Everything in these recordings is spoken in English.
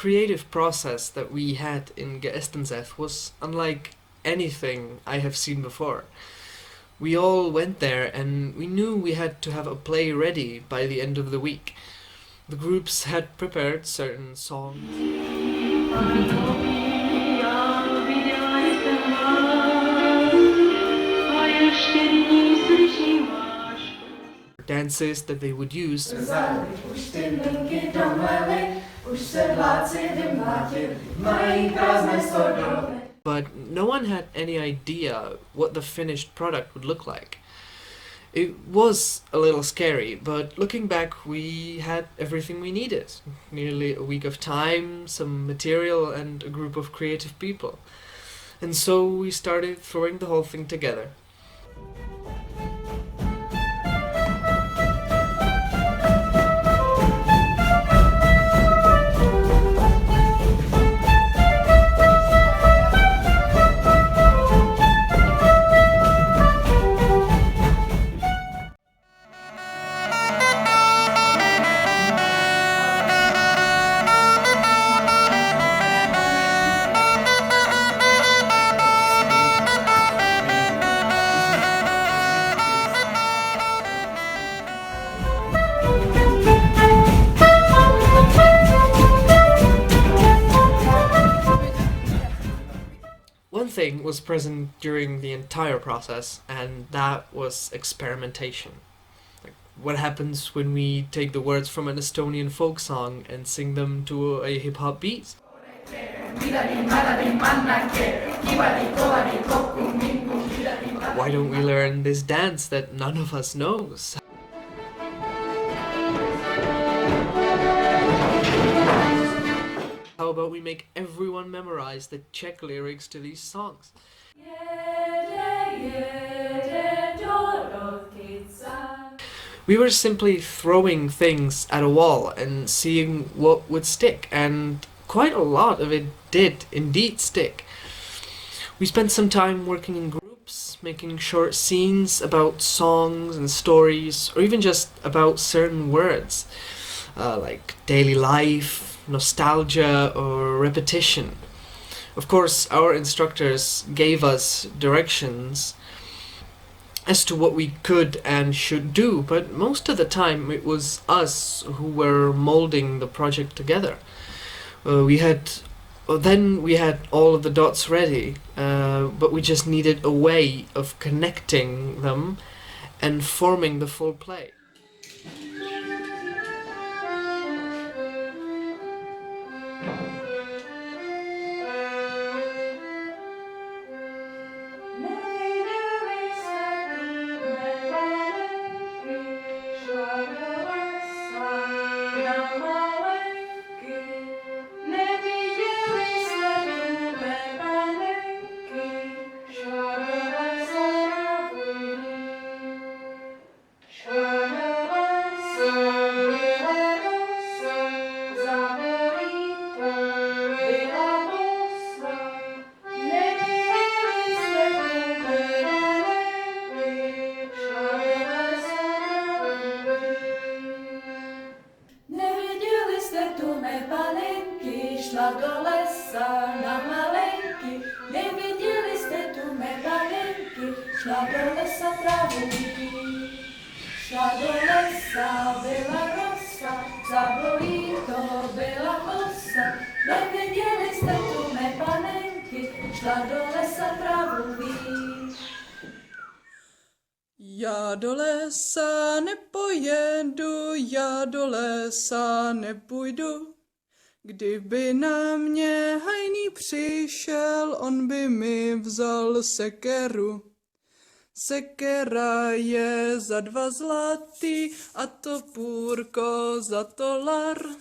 creative process that we had in Geestenseth was unlike anything I have seen before. We all went there and we knew we had to have a play ready by the end of the week. The groups had prepared certain songs, dances that they would use, but no one had any idea what the finished product would look like. It was a little scary, but looking back, we had everything we needed. Nearly a week of time, some material, and a group of creative people. And so we started throwing the whole thing together. One thing was present during the entire process, and that was experimentation. Like, what happens when we take the words from an Estonian folk song and sing them to a hip-hop beat? Why don't we learn this dance that none of us knows? How about we make everyone memorize the Czech lyrics to these songs? We were simply throwing things at a wall and seeing what would stick, and quite a lot of it did indeed stick. We spent some time working in groups, making short scenes about songs and stories, or even just about certain words, like daily life, nostalgia, or repetition. Of course, our instructors gave us directions as to what we could and should do, but most of the time it was us who were molding the project together. Then we had all of the dots ready, but we just needed a way of connecting them and forming the full play. Šla do lesa na malenky, neviděli jste tu mé panenky, šla do lesa trávu mít. Šla do lesa, byla rosa, za bojí to byla kosa, neviděli jste tu mé panenky, šla do lesa trávu mít. Já do lesa nepojedu, já do lesa nepůjdu. Kdyby na mě hajný přišel, on by mi vzal sekeru. Sekera je za 2 zlatý a topůrko za $1.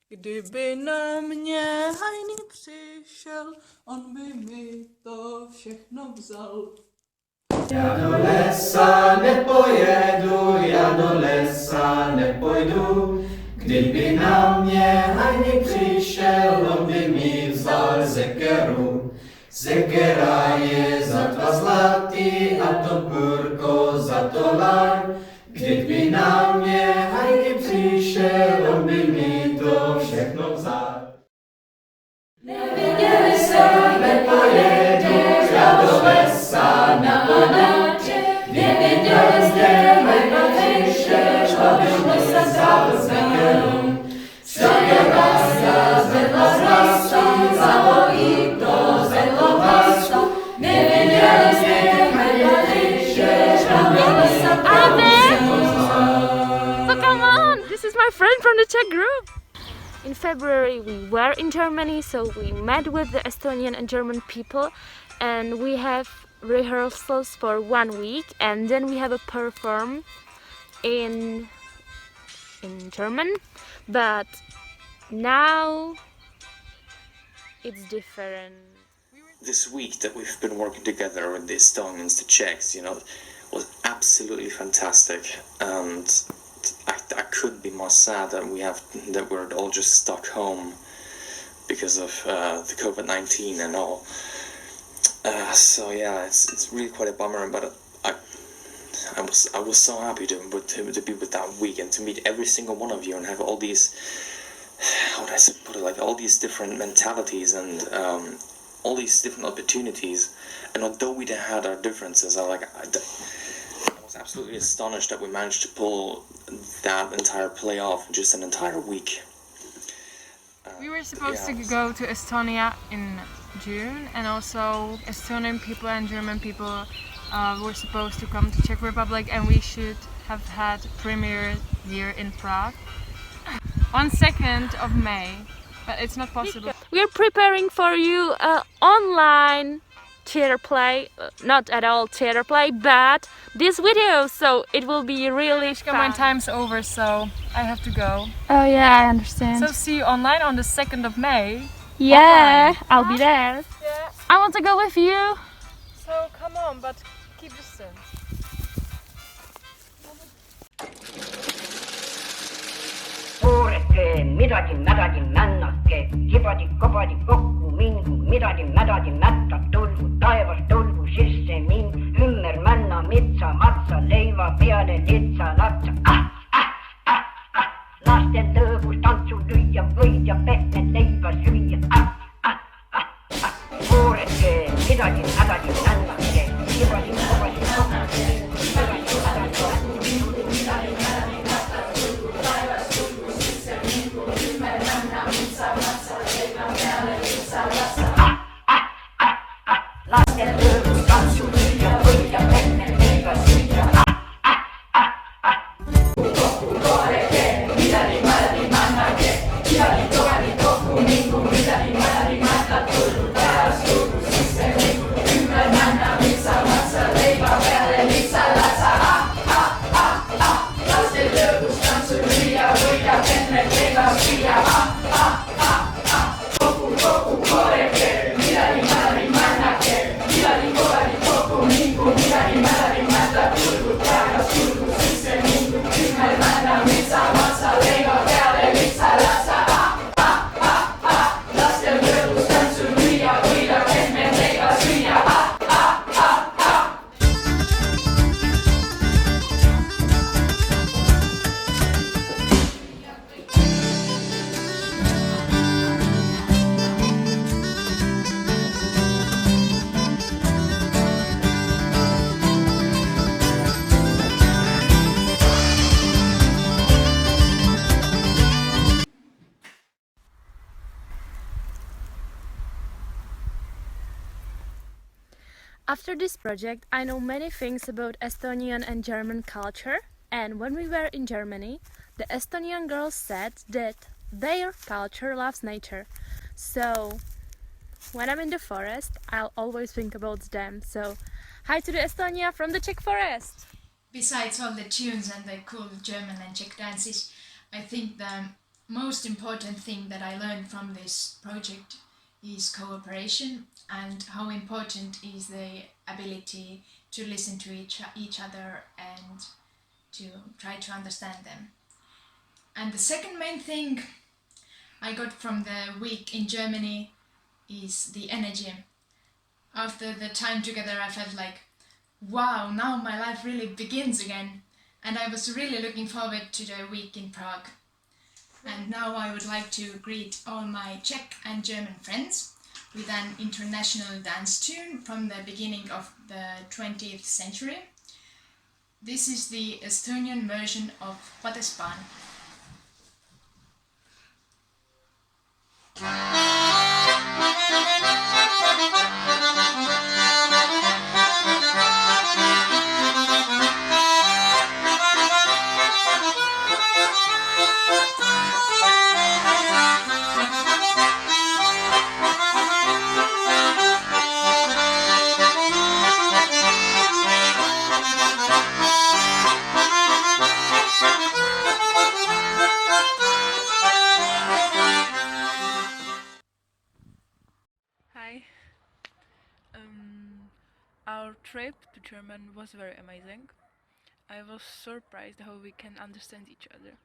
Kdyby na mě hajný přišel, on by mi to všechno vzal. Já do lesa nepojedu, já do lesa nepojdu. Kdyby na mě hajný přišel, on by mi vzal sekeru. Sekera je za 2 zlatý a topůrko za $1. Kdyby na mě hajný přišel, on by mi to všechno vzal. my friend from the Czech group. In February we were in Germany, so we met with the Estonian and German people, and we have rehearsals for 1 week, and then we have a perform in German. But now it's different. This week that we've been working together with the Estonians, the Czechs, was absolutely fantastic, and I couldn't be more sad that we're all just stuck home because of the COVID-19 and all. So yeah, it's really quite a bummer, but I was so happy to be with that week and to meet every single one of you and have all these, how would I put it, like all these different mentalities and all these different opportunities. And although we had our differences, I was absolutely astonished that we managed to pull that entire play off in just an entire week. We were supposed to go to Estonia in June, and also Estonian people and German people were supposed to come to Czech Republic, and we should have had premiere year in Prague on 2nd of May, but it's not possible. We are preparing for you an online theater play, not at all theater play, but this video, so it will be really My fun. time's over, so I have to go. Oh yeah, I understand. So see you online on the 2nd of May. Yeah, I'll be there. Yeah. I want to go with you. So come on, but keep distance. Puureke, midagi mädagi männake, kibadi kobadi kokku mingu, midagi mädagi mätta tulgu, taevas tulgu sisse mind, ümber männa mitsa, matsa, leiva peale litsa, natsa, Lasten lõõgus tantsu lüüa, võid ja pehme leiva süüa, Puureke, midagi mädagi männake, kibadi kobadi kokku mingu, midagi mädagi Lasten lõõgus tantsu lüüa, võid ja pehme leiva süüa, After this project, I know many things about Estonian and German culture, and when we were in Germany, the Estonian girls said that their culture loves nature. So, when I'm in the forest, I'll always think about them. So, hi to the Estonia from the Czech forest! Besides all the tunes and the cool German and Czech dances, I think the most important thing that I learned from this project is cooperation, and how important is the ability to listen to each other and to try to understand them. And the second main thing I got from the week in Germany is the energy. After the time together, I felt like, wow, now my life really begins again, and I was really looking forward to the week in Prague. And now I would like to greet all my Czech and German friends with an international dance tune from the beginning of the 20th century. This is the Estonian version of Padespan. to German was very amazing. I was surprised how we can understand each other.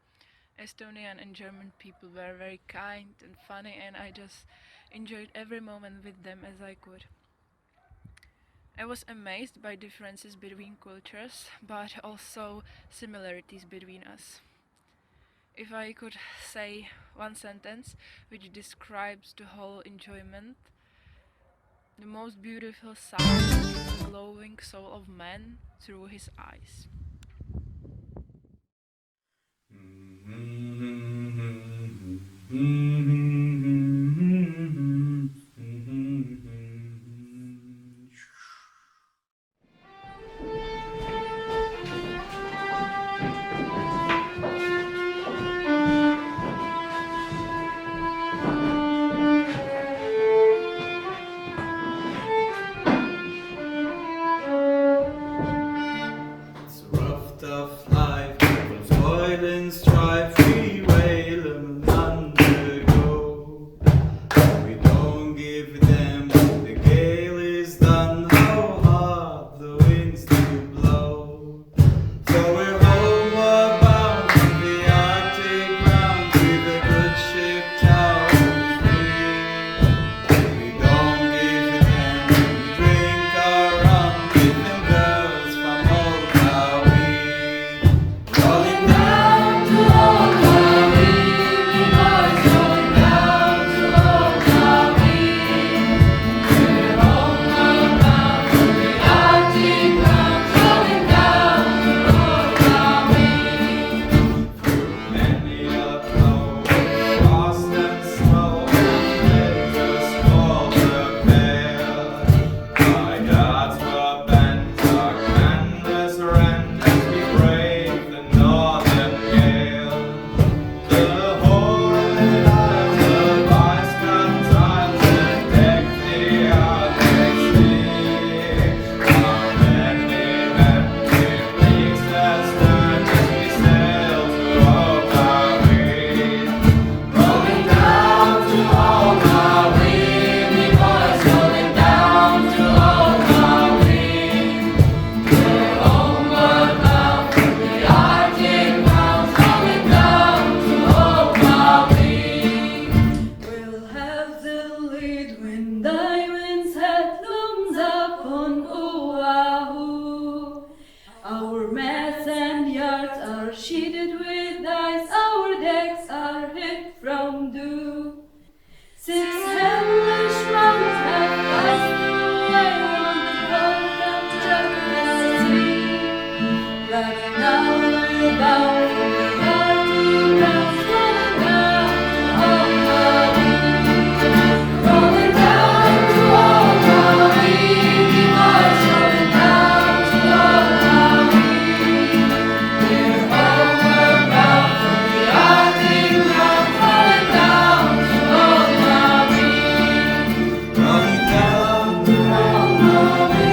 Estonian and German people were very kind and funny, and I just enjoyed every moment with them as I could. I was amazed by differences between cultures, but also similarities between us. If I could say one sentence which describes the whole enjoyment, the most beautiful sight is the glowing soul of man through his eyes. It's a rough, tough life, full of toil and strife. We wail and undergo. We don't give them. The gale is done. How hard the winds do blow. So we're homeward bound from the Arctic ground with a good ship town free. We don't give them. We drink our rum with them girls from Old Maui. Rolling down to Old Maui, we boys rolling down to Old Maui. We're homeward bound from the Arctic ground, rolling down to Old Maui. Through many a flow, frost and snow, let us call the fair. My gods were bent, our canvas rent, as we braved the northern gale. The horrid isles of ice cut tiles that decked the Arctic sea. Our many men with peaks that stern as we sailed to Old Maui. Rolling down to Old Maui, we boys rolling down to Old Maui. We're homeward bound from the Arctic grounds, rolling down to Old Maui. We'll have the lead when diamonds head looms up on Oahu. Our masts and yards are sheeted with ice, our decks are hid from dew. 6 hellish months have passed away on the cold and treacherous sea. But now we're bound for the Arctic grounds, rolling down to Old Maui. Rolling down to Old Maui, we boys rolling down to Old Maui. We're homeward bound from the Arctic grounds, rolling down to Old Maui. Rolling down to Old Maui,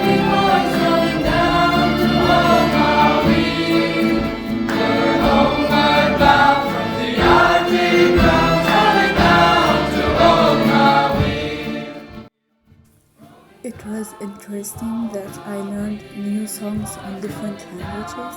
we boys rolling down to Old Maui. We're homeward bound from the Arctic grounds, rolling down to Old Maui. It was interesting that I learned new songs in different languages.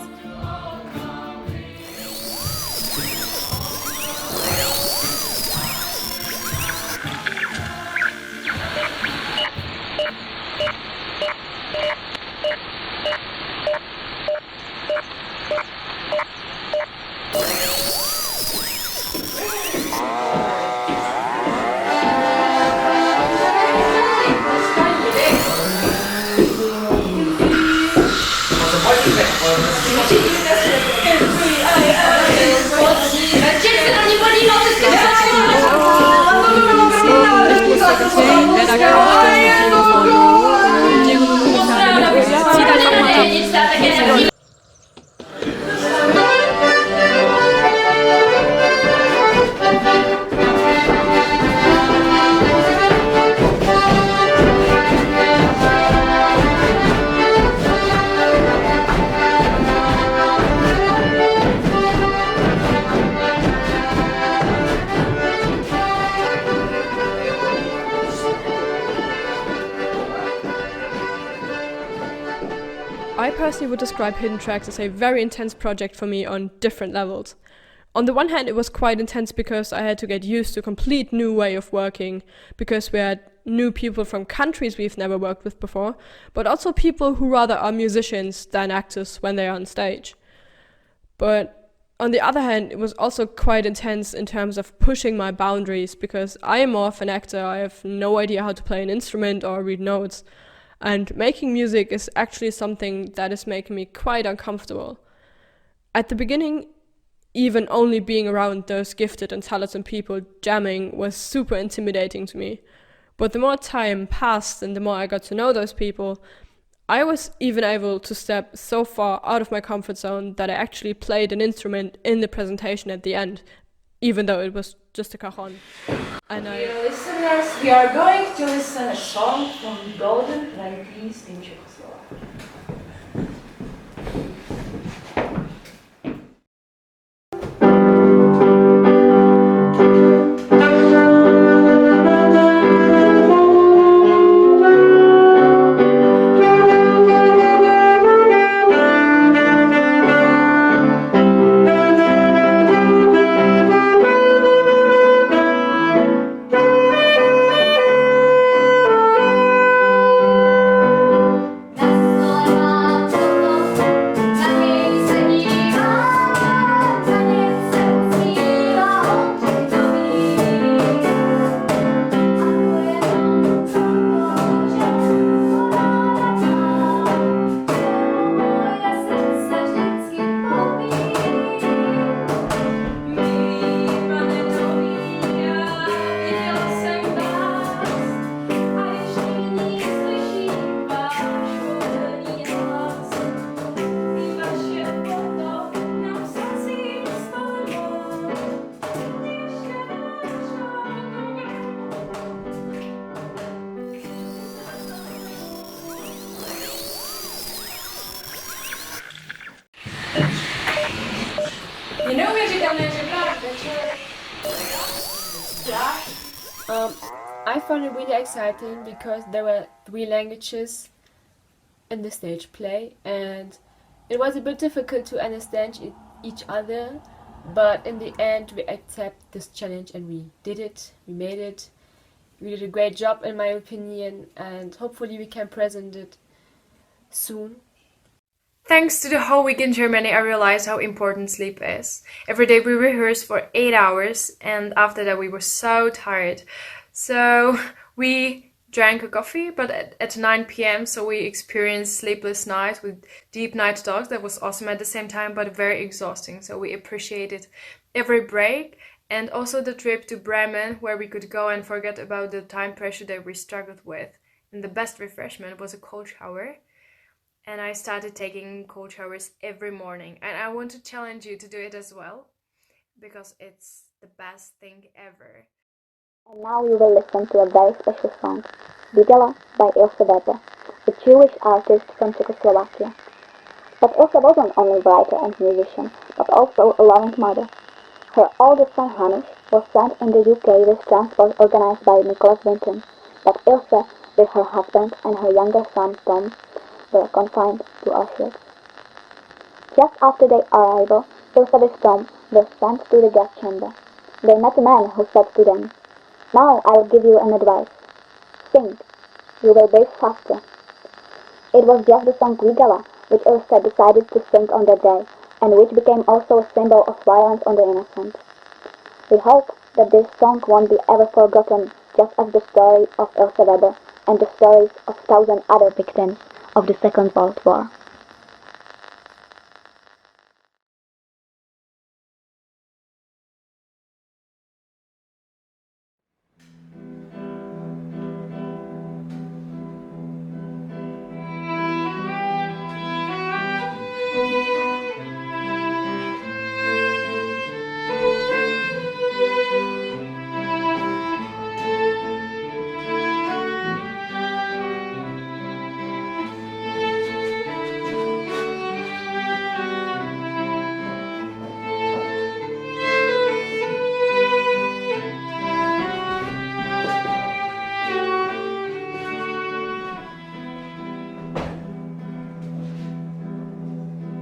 I personally would describe Hidden Tracks as a very intense project for me on different levels. On the one hand, it was quite intense because I had to get used to a complete new way of working, because we had new people from countries we've never worked with before, but also people who rather are musicians than actors when they are on stage. But on the other hand, it was also quite intense in terms of pushing my boundaries, because I am more of an actor. I have no idea how to play an instrument or read notes. And making music is actually something that is making me quite uncomfortable. At the beginning, even only being around those gifted and talented people jamming was super intimidating to me. But the more time passed and the more I got to know those people, I was even able to step so far out of my comfort zone that I actually played an instrument in the presentation at the end, even though it was just a cajon. Dear listeners, we are going to listen a song from the Golden 20s in Czechoslovakia. I found it really exciting because there were 3 languages in the stage play, and it was a bit difficult to understand each other, but in the end we accepted this challenge and we did it, we made it. We did a great job in my opinion, and hopefully we can present it soon. Thanks to the whole week in Germany, I realized how important sleep is. Every day we rehearsed for 8 hours, and after that we were so tired. So we drank a coffee, but at 9 p.m. so we experienced sleepless nights with deep night talks. That was awesome at the same time, but very exhausting. So we appreciated every break, and also the trip to Bremen, where we could go and forget about the time pressure that we struggled with. And the best refreshment was a cold shower. And I started taking cold showers every morning. And I want to challenge you to do it as well, because it's the best thing ever. And now we will listen to a very special song, Bigala by Ilse Weber, a Jewish artist from Czechoslovakia. But Ilse wasn't only a writer and musician, but also a loving mother. Her oldest son Hannes was sent in the UK with transport organized by Nicholas Winton, but Ilse, with her husband and her younger son Tom, were confined to Auschwitz. Just after their arrival, Ilse with Tom were sent to the gas chamber. They met a man who said to them, "Now I'll give you an advice. Sing. You will breathe faster." It was just the song Vigala which Ilse decided to sing on that day, and which became also a symbol of violence on the innocent. We hope that this song won't be ever forgotten, just as the story of Ilse Weber and the stories of 1,000 other victims of the Second World War.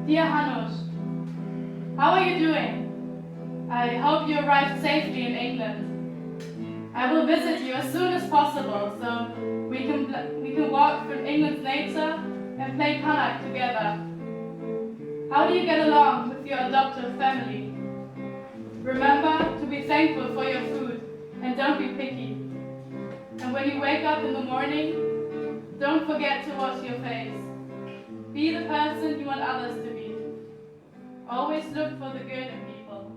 Dear Hanush, how are you doing? I hope you arrived safely in England. I will visit you as soon as possible so we can walk through England's nature and play Connacht together. How do you get along with your adoptive family? Remember to be thankful for your food and don't be picky. And when you wake up in the morning, don't forget to wash your face. Be the person you want others to be. Always look for the good in people.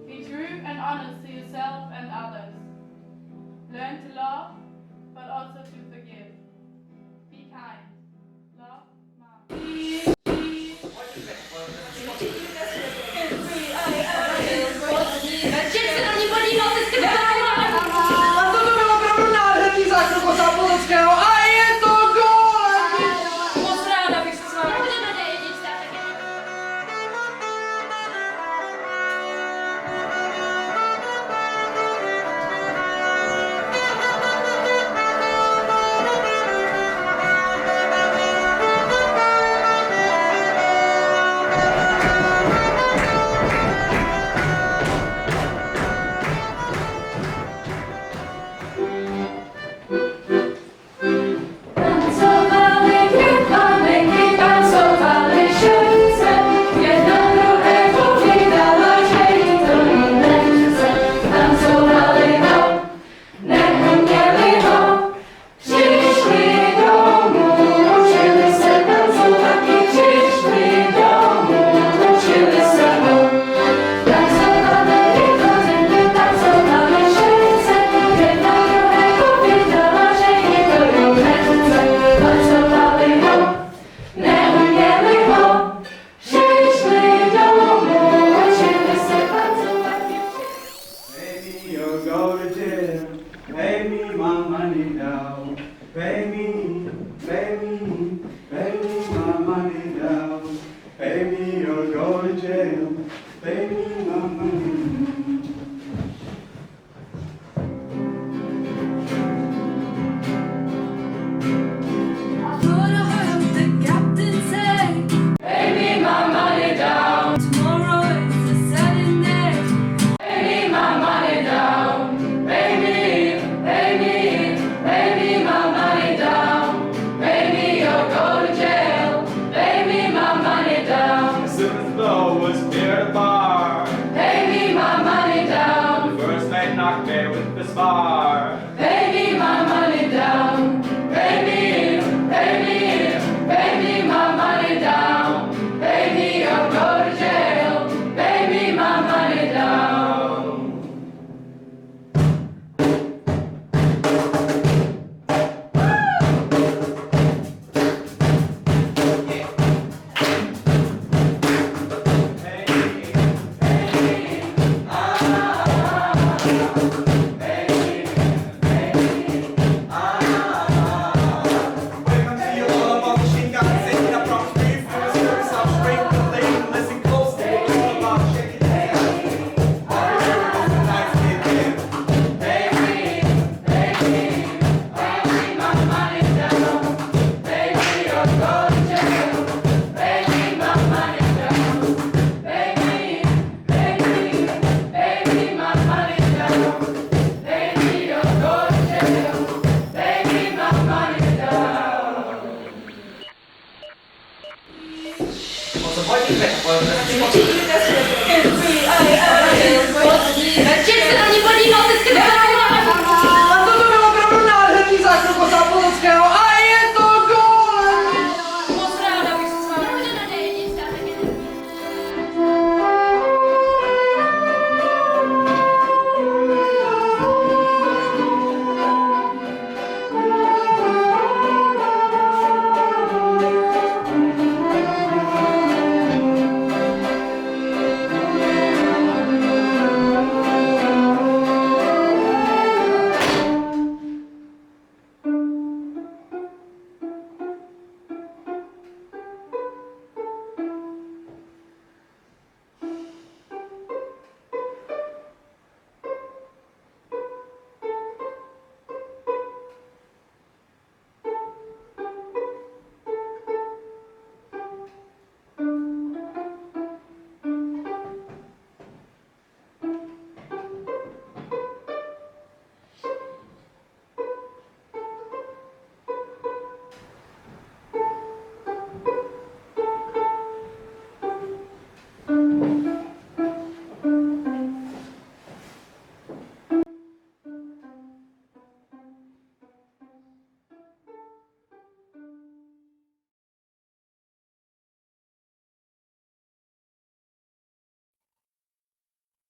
Be true and honest to yourself and others. Learn to love, but also to forgive. Be kind. Love, Mom. A toto byl opravdu nádherný zákrok od Zápolockého a je to gól! Moc ráda bych se s vámi.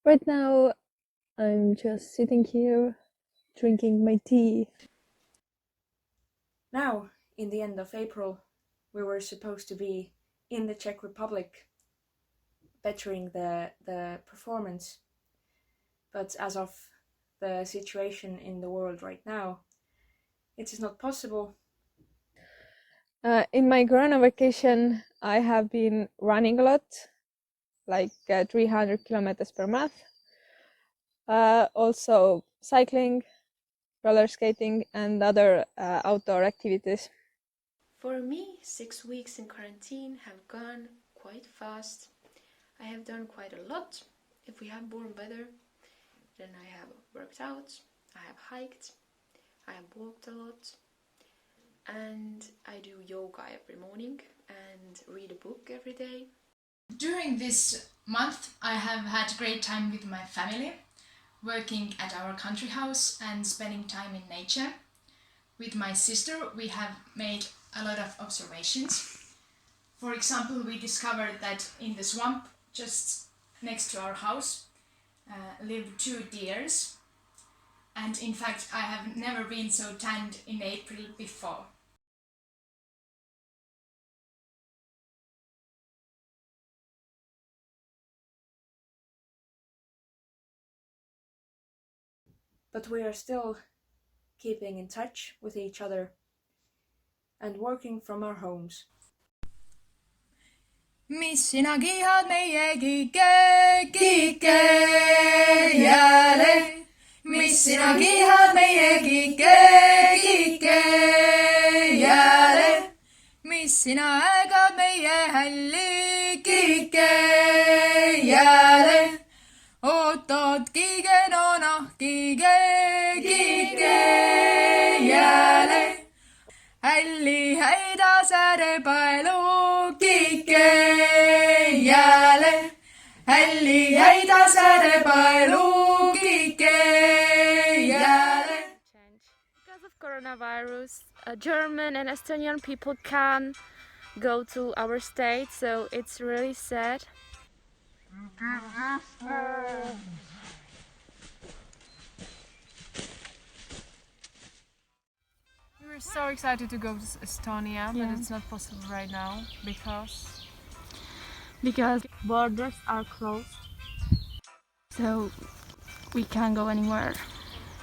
Right now, I'm just sitting here, drinking my tea. Now, in the end of April, we were supposed to be in the Czech Republic, bettering the performance. But as of the situation in the world right now, it is not possible. In my Corona vacation, I have been running a lot, like 300 kilometers per month. Also cycling, roller skating, and other outdoor activities. For me, 6 weeks in quarantine have gone quite fast. I have done quite a lot. If we have warm weather, then I have worked out, I have hiked, I have walked a lot, and I do yoga every morning and read a book every day. During this month, I have had great time with my family, working at our country house and spending time in nature. With my sister, we have made a lot of observations. For example, we discovered that in the swamp just next to our house live 2 deers. And in fact, I have never been so tanned in April before. But we are still keeping in touch with each other and working from our homes. Mis sina kihad meie kike jääle. Mis sina kihad meie kike jääle. Mis sina ägad meie hälli kike jääle. Ootad kige nona kike jääle. Hälli häida sääre paelu kike jääle. Hälli häida sääre paelu kike jääle. Because of coronavirus, German and Estonian people can go to our state, so it's really sad. We were so excited to go to Estonia, Yeah. but it's not possible right now because borders are closed, so we can't go anywhere.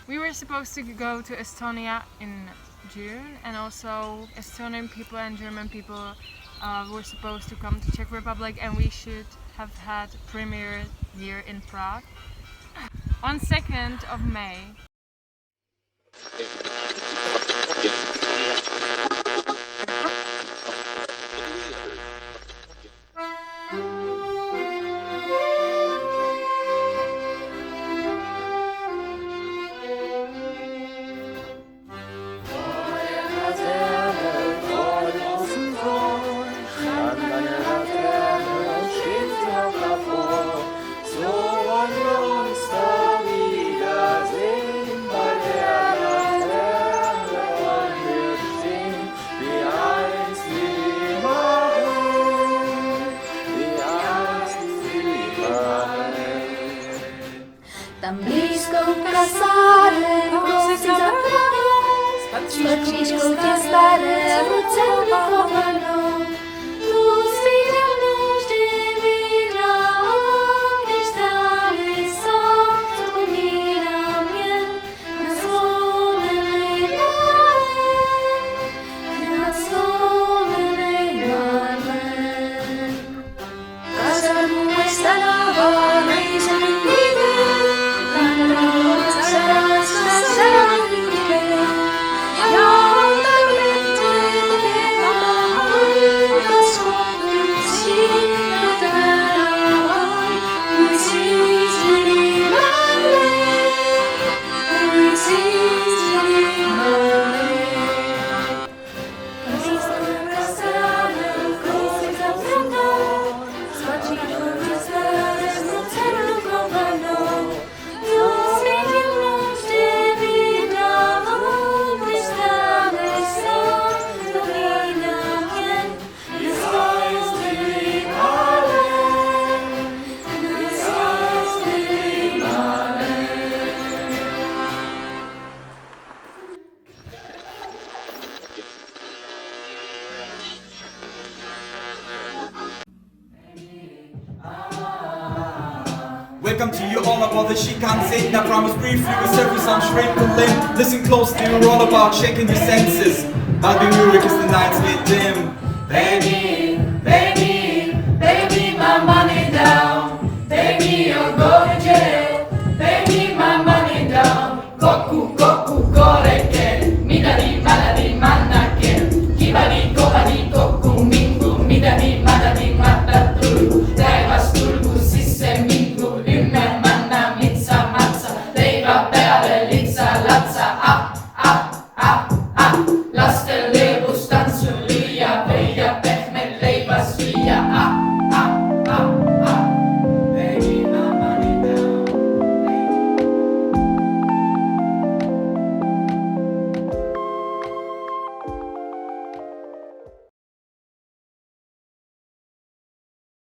we were supposed to go to Estonia in June, and also Estonian people and German people were supposed to come to Czech Republic, and we should have had premiere year in Prague on 2nd of May. So long, long, Wiedersehen bei der Laterne. Welcome to you all about the she can't sing. I promise briefly we'll serve you some shrink the limb. Listen closely, we're all about shaking your senses. I'll be lyric as the nights get dim. Baby.